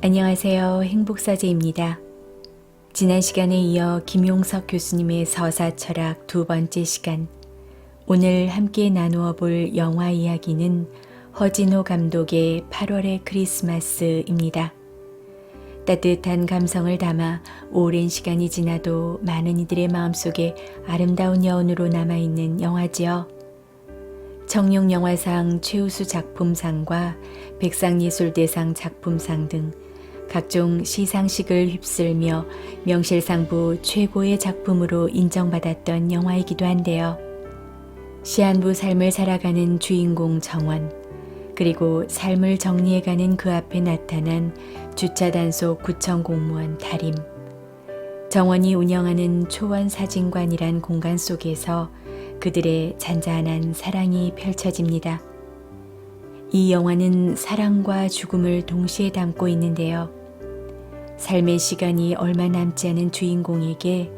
안녕하세요. 행복사제입니다. 지난 시간에 이어 김용석 교수님의 서사철학 두 번째 시간, 오늘 함께 나누어 볼 영화 이야기는 허진호 감독의 8월의 크리스마스입니다. 따뜻한 감성을 담아 오랜 시간이 지나도 많은 이들의 마음속에 아름다운 여운으로 남아있는 영화지요. 청룡영화상 최우수 작품상과 백상예술대상 작품상 등 각종 시상식을 휩쓸며 명실상부 최고의 작품으로 인정받았던 영화이기도 한데요. 시한부 삶을 살아가는 주인공 정원, 그리고 삶을 정리해가는 그 앞에 나타난 주차단속 구청 공무원 다림, 정원이 운영하는 초원사진관이란 공간 속에서 그들의 잔잔한 사랑이 펼쳐집니다. 이 영화는 사랑과 죽음을 동시에 담고 있는데요. 삶의 시간이 얼마 남지 않은 주인공에게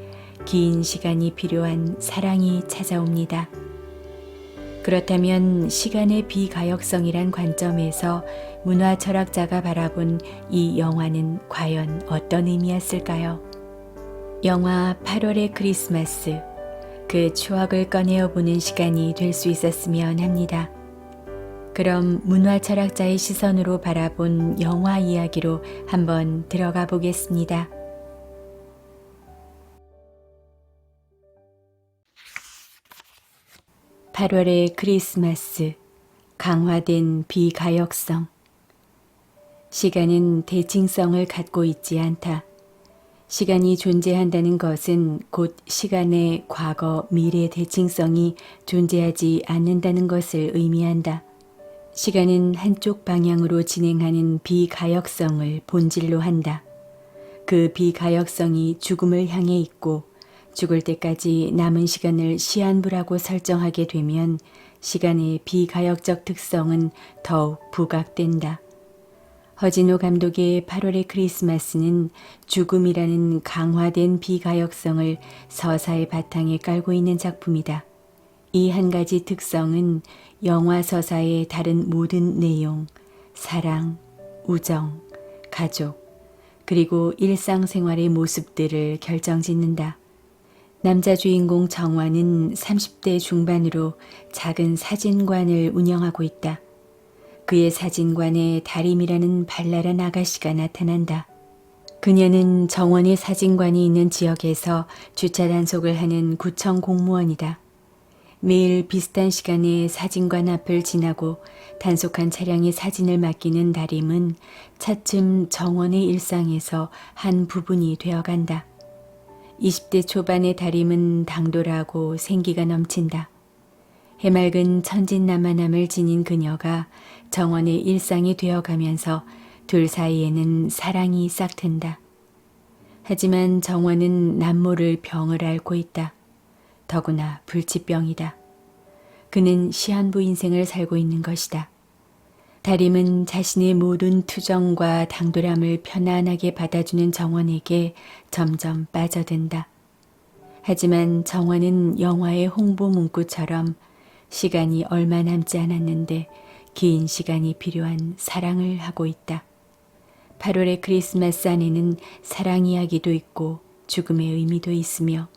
긴 시간이 필요한 사랑이 찾아옵니다. 그렇다면 시간의 비가역성이란 관점에서 문화철학자가 바라본 이 영화는 과연 어떤 의미였을까요? 영화 8월의 크리스마스, 그 추억을 꺼내어 보는 시간이 될 수 있었으면 합니다. 그럼 문화철학자의 시선으로 바라본 영화 이야기로 한번 들어가 보겠습니다. (8월의) 크리스마스, 강화된 비가역성. 시간은 대칭성을 갖고 있지 않다. 시간이 존재한다는 것은 곧 시간의 과거, 미래 대칭성이 존재하지 않는다는 것을 의미한다. 시간은 한쪽 방향으로 진행하는 비가역성을 본질로 한다. 그 비가역성이 죽음을 향해 있고 죽을 때까지 남은 시간을 시한부라고 설정하게 되면 시간의 비가역적 특성은 더욱 부각된다. 허진호 감독의 8월의 크리스마스는 죽음이라는 강화된 비가역성을 서사의 바탕에 깔고 있는 작품이다. 이 한 가지 특성은 영화 서사의 다른 모든 내용, 사랑, 우정, 가족, 그리고 일상생활의 모습들을 결정짓는다. 남자 주인공 정환은 30대 중반으로 작은 사진관을 운영하고 있다. 그의 사진관에 다림이라는 발랄한 아가씨가 나타난다. 그녀는 정원의 사진관이 있는 지역에서 주차 단속을 하는 구청 공무원이다. 매일 비슷한 시간에 사진관 앞을 지나고 단속한 차량의 사진을 맡기는 다림은 차츰 정원의 일상에서 한 부분이 되어간다. 20대 초반의 다림은 당돌하고 생기가 넘친다. 해맑은 천진난만함을 지닌 그녀가 정원의 일상이 되어가면서 둘 사이에는 사랑이 싹튼다. 하지만 정원은 남모를 병을 앓고 있다. 더구나 불치병이다. 그는 시한부 인생을 살고 있는 것이다. 다림은 자신의 모든 투정과 당돌함을 편안하게 받아주는 정원에게 점점 빠져든다. 하지만 정원은 영화의 홍보 문구처럼 시간이 얼마 남지 않았는데 긴 시간이 필요한 사랑을 하고 있다. 8월의 크리스마스 안에는 사랑 이야기도 있고 죽음의 의미도 있으며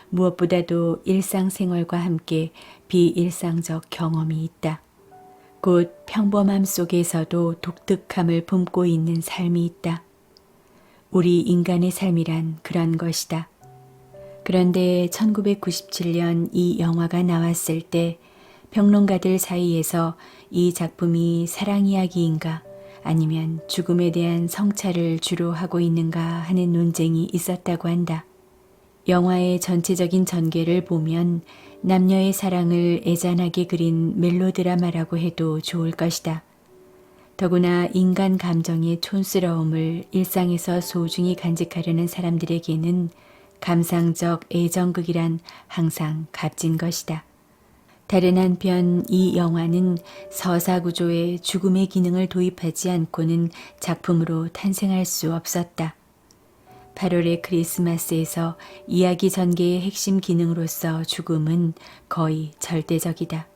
무엇보다도 일상생활과 함께 비일상적 경험이 있다. 곧 평범함 속에서도 독특함을 품고 있는 삶이 있다. 우리 인간의 삶이란 그런 것이다. 그런데 1997년 이 영화가 나왔을 때 평론가들 사이에서 이 작품이 사랑 이야기인가 아니면 죽음에 대한 성찰을 주로 하고 있는가 하는 논쟁이 있었다고 한다. 영화의 전체적인 전개를 보면 남녀의 사랑을 애잔하게 그린 멜로드라마라고 해도 좋을 것이다. 더구나 인간 감정의 촌스러움을 일상에서 소중히 간직하려는 사람들에게는 감상적 애정극이란 항상 값진 것이다. 다른 한편 이 영화는 서사 구조에 죽음의 기능을 도입하지 않고는 작품으로 탄생할 수 없었다. 8월의 크리스마스에서 이야기 전개의 핵심 기능으로서 죽음은 거의 절대적이다.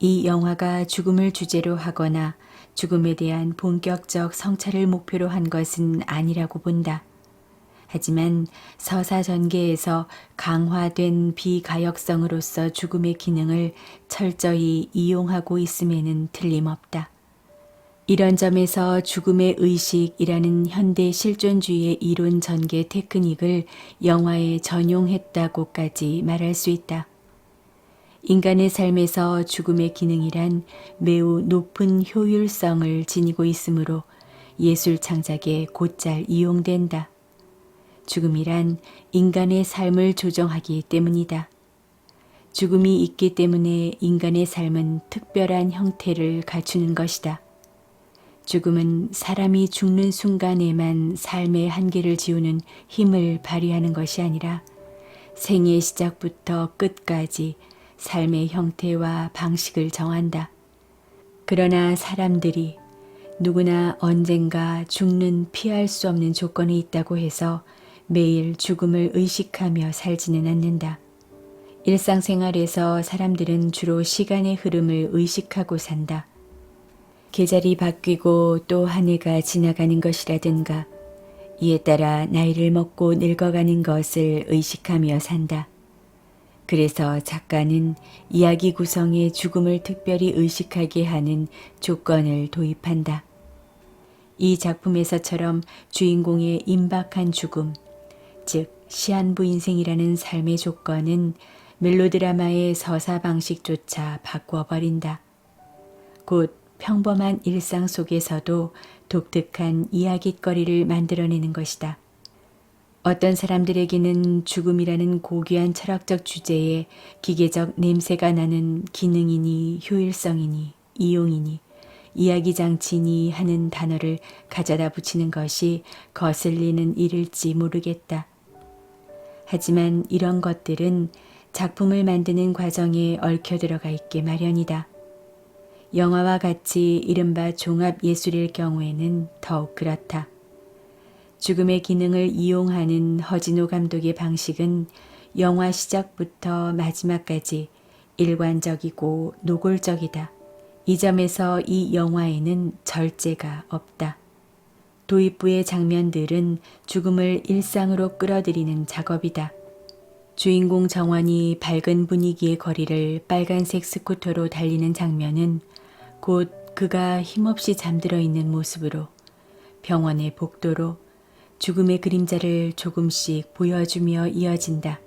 이 영화가 죽음을 주제로 하거나 죽음에 대한 본격적 성찰을 목표로 한 것은 아니라고 본다. 하지만 서사 전개에서 강화된 비가역성으로서 죽음의 기능을 철저히 이용하고 있음에는 틀림없다. 이런 점에서 죽음의 의식이라는 현대 실존주의의 이론 전개 테크닉을 영화에 전용했다고까지 말할 수 있다. 인간의 삶에서 죽음의 기능이란 매우 높은 효율성을 지니고 있으므로 예술 창작에 곧잘 이용된다. 죽음이란 인간의 삶을 조정하기 때문이다. 죽음이 있기 때문에 인간의 삶은 특별한 형태를 갖추는 것이다. 죽음은 사람이 죽는 순간에만 삶의 한계를 지우는 힘을 발휘하는 것이 아니라 생의 시작부터 끝까지 삶의 형태와 방식을 정한다. 그러나 사람들이 누구나 언젠가 죽는 피할 수 없는 조건에 있다고 해서 매일 죽음을 의식하며 살지는 않는다. 일상생활에서 사람들은 주로 시간의 흐름을 의식하고 산다. 계절이 바뀌고 또 한 해가 지나가는 것이라든가 이에 따라 나이를 먹고 늙어가는 것을 의식하며 산다. 그래서 작가는 이야기 구성에 죽음을 특별히 의식하게 하는 조건을 도입한다. 이 작품에서처럼 주인공의 임박한 죽음, 즉 시한부 인생이라는 삶의 조건은 멜로드라마의 서사 방식조차 바꾸어버린다. 곧 평범한 일상 속에서도 독특한 이야깃거리를 만들어내는 것이다. 어떤 사람들에게는 죽음이라는 고귀한 철학적 주제에 기계적 냄새가 나는 기능이니 효율성이니 이용이니 이야기장치니 하는 단어를 가져다 붙이는 것이 거슬리는 일일지 모르겠다. 하지만 이런 것들은 작품을 만드는 과정에 얽혀 들어가 있게 마련이다. 영화와 같이 이른바 종합예술일 경우에는 더욱 그렇다. 죽음의 기능을 이용하는 허진호 감독의 방식은 영화 시작부터 마지막까지 일관적이고 노골적이다. 이 점에서 이 영화에는 절제가 없다. 도입부의 장면들은 죽음을 일상으로 끌어들이는 작업이다. 주인공 정원이 밝은 분위기의 거리를 빨간색 스쿠터로 달리는 장면은 곧 그가 힘없이 잠들어 있는 모습으로 병원의 복도로 죽음의 그림자를 조금씩 보여주며 이어진다.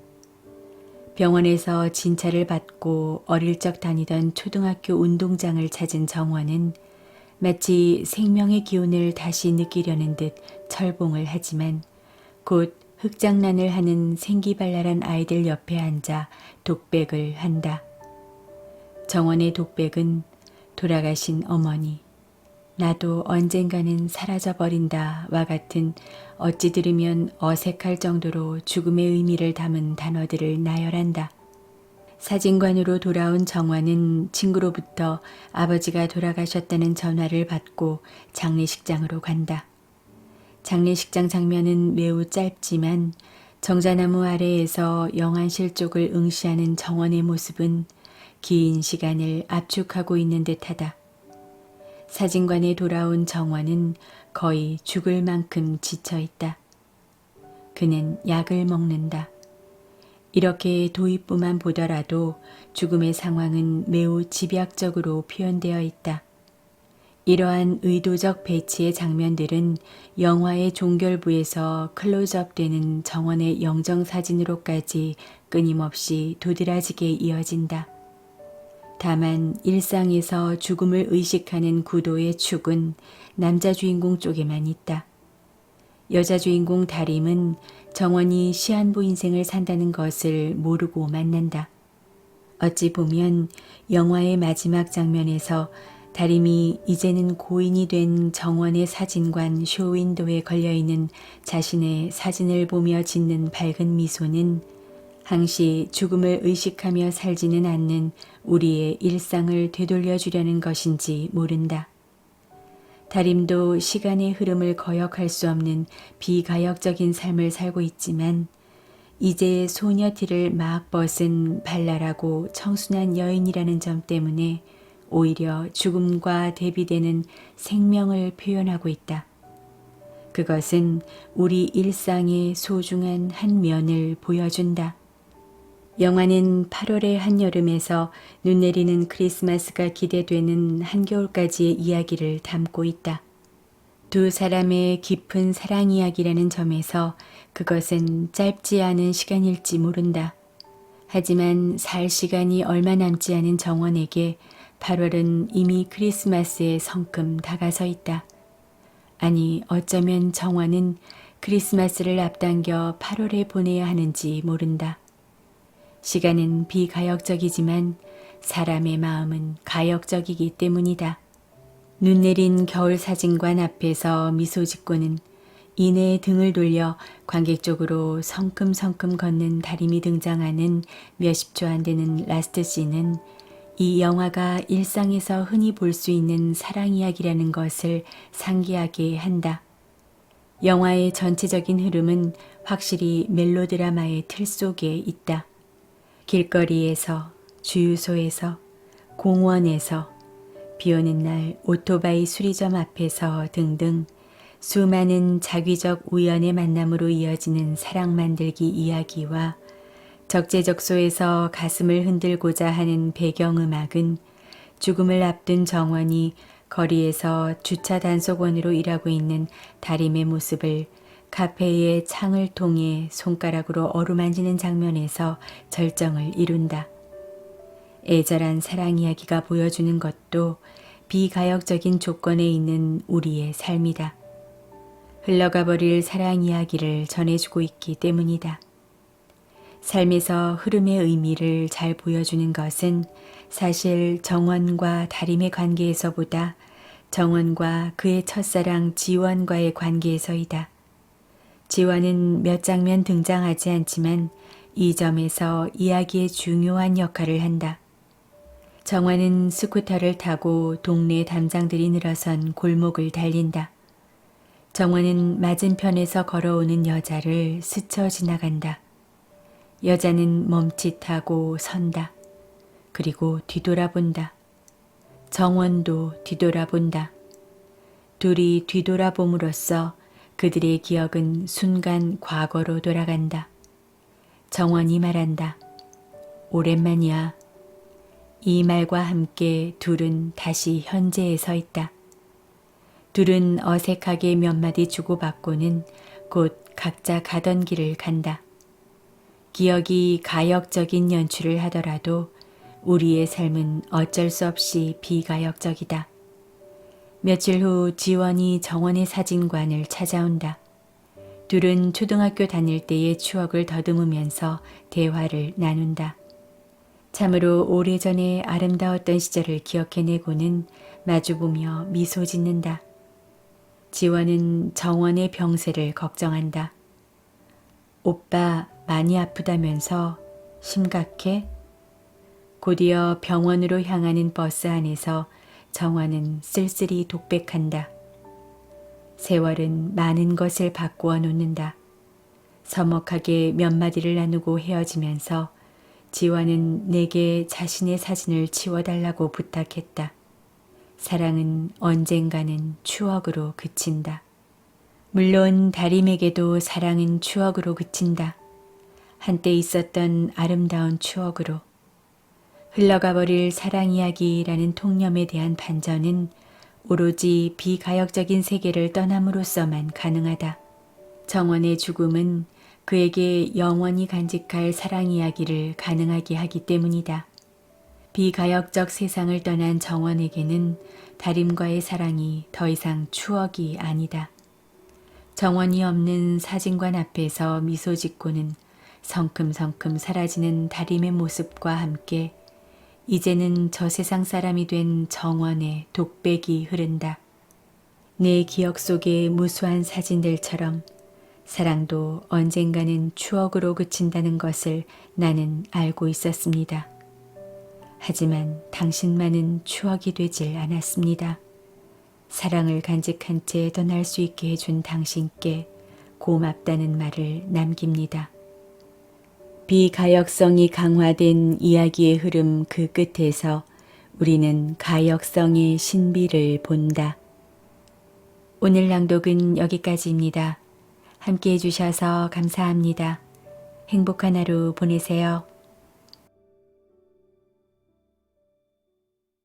병원에서 진찰을 받고 어릴 적 다니던 초등학교 운동장을 찾은 정원은 마치 생명의 기운을 다시 느끼려는 듯 철봉을 하지만 곧 흙장난을 하는 생기발랄한 아이들 옆에 앉아 독백을 한다. 정원의 독백은 돌아가신 어머니, 나도 언젠가는 사라져버린다와 같은 어찌 들으면 어색할 정도로 죽음의 의미를 담은 단어들을 나열한다. 사진관으로 돌아온 정화는 친구로부터 아버지가 돌아가셨다는 전화를 받고 장례식장으로 간다. 장례식장 장면은 매우 짧지만 정자나무 아래에서 영안실 쪽을 응시하는 정원의 모습은 긴 시간을 압축하고 있는 듯하다. 사진관에 돌아온 정원은 거의 죽을 만큼 지쳐있다. 그는 약을 먹는다. 이렇게 도입부만 보더라도 죽음의 상황은 매우 집약적으로 표현되어 있다. 이러한 의도적 배치의 장면들은 영화의 종결부에서 클로즈업되는 정원의 영정사진으로까지 끊임없이 도드라지게 이어진다. 다만 일상에서 죽음을 의식하는 구도의 축은 남자 주인공 쪽에만 있다. 여자 주인공 다림은 정원이 시한부 인생을 산다는 것을 모르고 만난다. 어찌 보면 영화의 마지막 장면에서 다림이 이제는 고인이 된 정원의 사진관 쇼윈도에 걸려있는 자신의 사진을 보며 짓는 밝은 미소는 항시 죽음을 의식하며 살지는 않는 우리의 일상을 되돌려주려는 것인지 모른다. 다림도 시간의 흐름을 거역할 수 없는 비가역적인 삶을 살고 있지만 이제 소녀티를 막 벗은 발랄하고 청순한 여인이라는 점 때문에 오히려 죽음과 대비되는 생명을 표현하고 있다. 그것은 우리 일상의 소중한 한 면을 보여준다. 영화는 8월의 한여름에서 눈 내리는 크리스마스가 기대되는 한겨울까지의 이야기를 담고 있다. 두 사람의 깊은 사랑 이야기라는 점에서 그것은 짧지 않은 시간일지 모른다. 하지만 살 시간이 얼마 남지 않은 정원에게 8월은 이미 크리스마스에 성큼 다가서 있다. 아니, 어쩌면 정원은 크리스마스를 앞당겨 8월에 보내야 하는지 모른다. 시간은 비가역적이지만 사람의 마음은 가역적이기 때문이다. 눈 내린 겨울 사진관 앞에서 미소 짓고는 이내 등을 돌려 관객 쪽으로 성큼성큼 걷는 다림이 등장하는 몇십 초 안 되는 라스트 씬은 이 영화가 일상에서 흔히 볼 수 있는 사랑 이야기라는 것을 상기하게 한다. 영화의 전체적인 흐름은 확실히 멜로드라마의 틀 속에 있다. 길거리에서, 주유소에서, 공원에서, 비오는 날 오토바이 수리점 앞에서 등등 수많은 자기적 우연의 만남으로 이어지는 사랑 만들기 이야기와 적재적소에서 가슴을 흔들고자 하는 배경음악은 죽음을 앞둔 정원이 거리에서 주차 단속원으로 일하고 있는 다림의 모습을 카페의 창을 통해 손가락으로 어루만지는 장면에서 절정을 이룬다. 애절한 사랑 이야기가 보여주는 것도 비가역적인 조건에 있는 우리의 삶이다. 흘러가 버릴 사랑 이야기를 전해주고 있기 때문이다. 삶에서 흐름의 의미를 잘 보여주는 것은 사실 정원과 다림의 관계에서보다 정원과 그의 첫사랑 지원과의 관계에서이다. 지원은 몇 장면 등장하지 않지만 이 점에서 이야기의 중요한 역할을 한다. 정원은 스쿠터를 타고 동네 담장들이 늘어선 골목을 달린다. 정원은 맞은편에서 걸어오는 여자를 스쳐 지나간다. 여자는 멈칫하고 선다. 그리고 뒤돌아본다. 정원도 뒤돌아본다. 둘이 뒤돌아봄으로써 그들의 기억은 순간 과거로 돌아간다. 정원이 말한다. 오랜만이야. 이 말과 함께 둘은 다시 현재에 서 있다. 둘은 어색하게 몇 마디 주고받고는 곧 각자 가던 길을 간다. 기억이 가역적인 연출을 하더라도 우리의 삶은 어쩔 수 없이 비가역적이다. 며칠 후 지원이 정원의 사진관을 찾아온다. 둘은 초등학교 다닐 때의 추억을 더듬으면서 대화를 나눈다. 참으로 오래전에 아름다웠던 시절을 기억해내고는 마주보며 미소 짓는다. 지원은 정원의 병세를 걱정한다. 오빠 많이 아프다면서 심각해? 곧이어 병원으로 향하는 버스 안에서 정원은 쓸쓸히 독백한다. 세월은 많은 것을 바꾸어 놓는다. 서먹하게 몇 마디를 나누고 헤어지면서 지원은 내게 자신의 사진을 치워달라고 부탁했다. 사랑은 언젠가는 추억으로 그친다. 물론 다림에게도 사랑은 추억으로 그친다. 한때 있었던 아름다운 추억으로. 흘러가 버릴 사랑 이야기라는 통념에 대한 반전은 오로지 비가역적인 세계를 떠남으로써만 가능하다. 정원의 죽음은 그에게 영원히 간직할 사랑 이야기를 가능하게 하기 때문이다. 비가역적 세상을 떠난 정원에게는 다림과의 사랑이 더 이상 추억이 아니다. 정원이 없는 사진관 앞에서 미소 짓고는 성큼성큼 사라지는 다림의 모습과 함께 이제는 저 세상 사람이 된 정원의 독백이 흐른다. 내 기억 속의 무수한 사진들처럼 사랑도 언젠가는 추억으로 그친다는 것을 나는 알고 있었습니다. 하지만 당신만은 추억이 되질 않았습니다. 사랑을 간직한 채 떠날 수 있게 해준 당신께 고맙다는 말을 남깁니다. 비가역성이 강화된 이야기의 흐름 그 끝에서 우리는 가역성의 신비를 본다. 오늘 낭독은 여기까지입니다. 함께 해주셔서 감사합니다. 행복한 하루 보내세요.